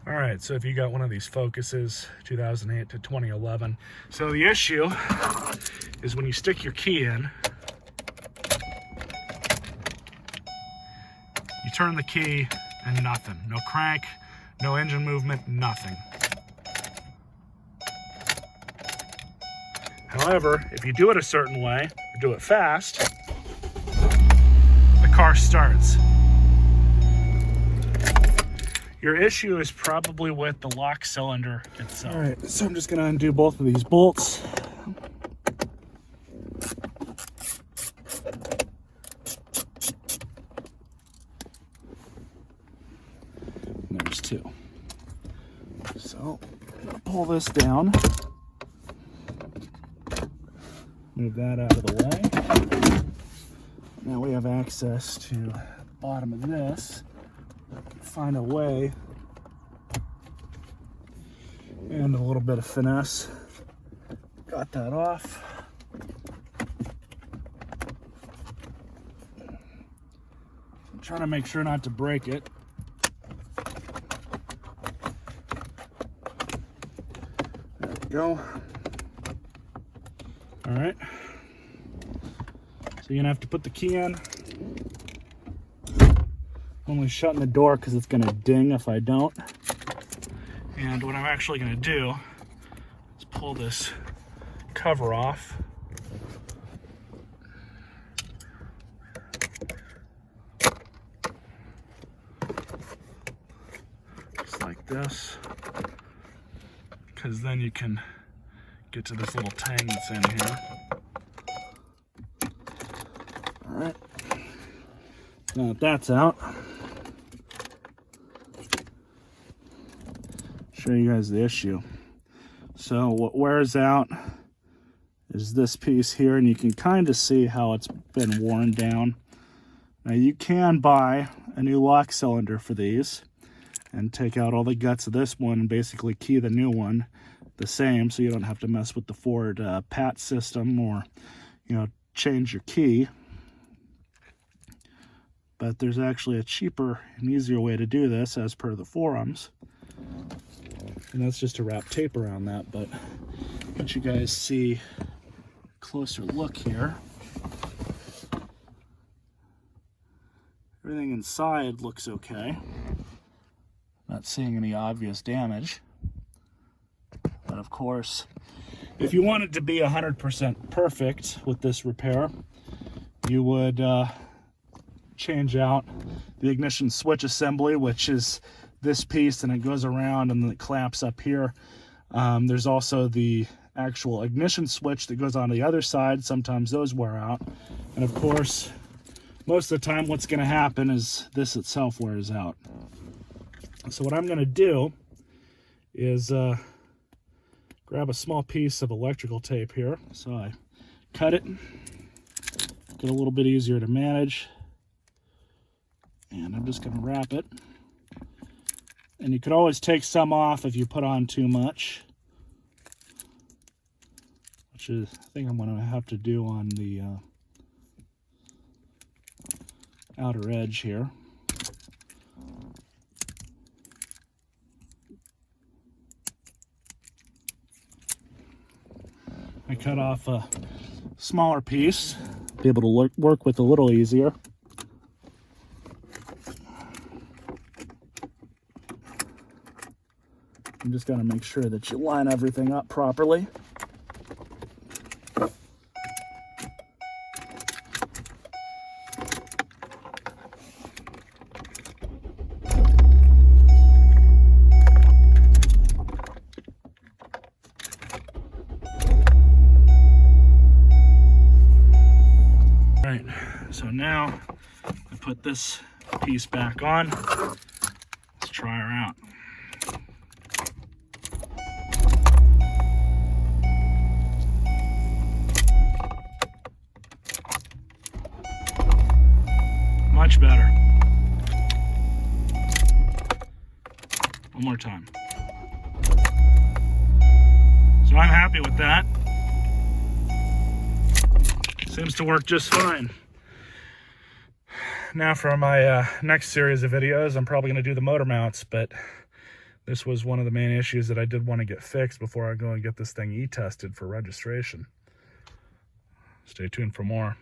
All right, so if you got one of these Focuses, 2008 to 2011, so the issue is when you stick your key in, you turn the key and nothing. No crank, no engine movement, nothing. However, if you do it a certain way, or do it fast, the car starts. Your issue is probably with the lock cylinder itself. All right, so I'm just gonna undo both of these bolts. And there's two. So I'm gonna pull this down. Move that out of the way. Now we have access to the bottom of this. Find a way and a little bit of finesse. Got that off. I'm trying to make sure not to break it. There we go. All right. So you're gonna have to put the key in. Only shutting the door because it's gonna ding if I don't. And what I'm actually gonna do is pull this cover off. Just like this. Because then you can get to this little tang that's in here. All right. Now that that's out, show you guys the issue. So what wears out is this piece here, and you can kind of see how it's been worn down. Now you can buy a new lock cylinder for these and take out all the guts of this one and basically key the new one the same, so you don't have to mess with the Ford PAT system or, you know, change your key. But there's actually a cheaper and easier way to do this as per the forums. And that's just to wrap tape around that, but let you guys see a closer look here. Everything inside looks okay. Not seeing any obvious damage. But of course, if you want it to be 100% perfect with this repair, you would change out the ignition switch assembly, which is this piece, and it goes around and then it clamps up here. There's also the actual ignition switch that goes on the other side. Sometimes those wear out. And of course, most of the time what's going to happen is this itself wears out. So what I'm going to do is grab a small piece of electrical tape here. So I cut it, get a little bit easier to manage. And I'm just going to wrap it. And you could always take some off if you put on too much, which is, I think I'm going to have to do on the outer edge here. I cut off a smaller piece, be able to work with a little easier. You just got to make sure that you line everything up properly. All right, so now I put this piece back on. Let's try her out. Much better. One more time. So I'm happy with that. Seems to work just fine. Now for my next series of videos, I'm probably going to do the motor mounts, but This was one of the main issues that I did want to get fixed before I go and get this thing e-tested for registration. Stay tuned for more.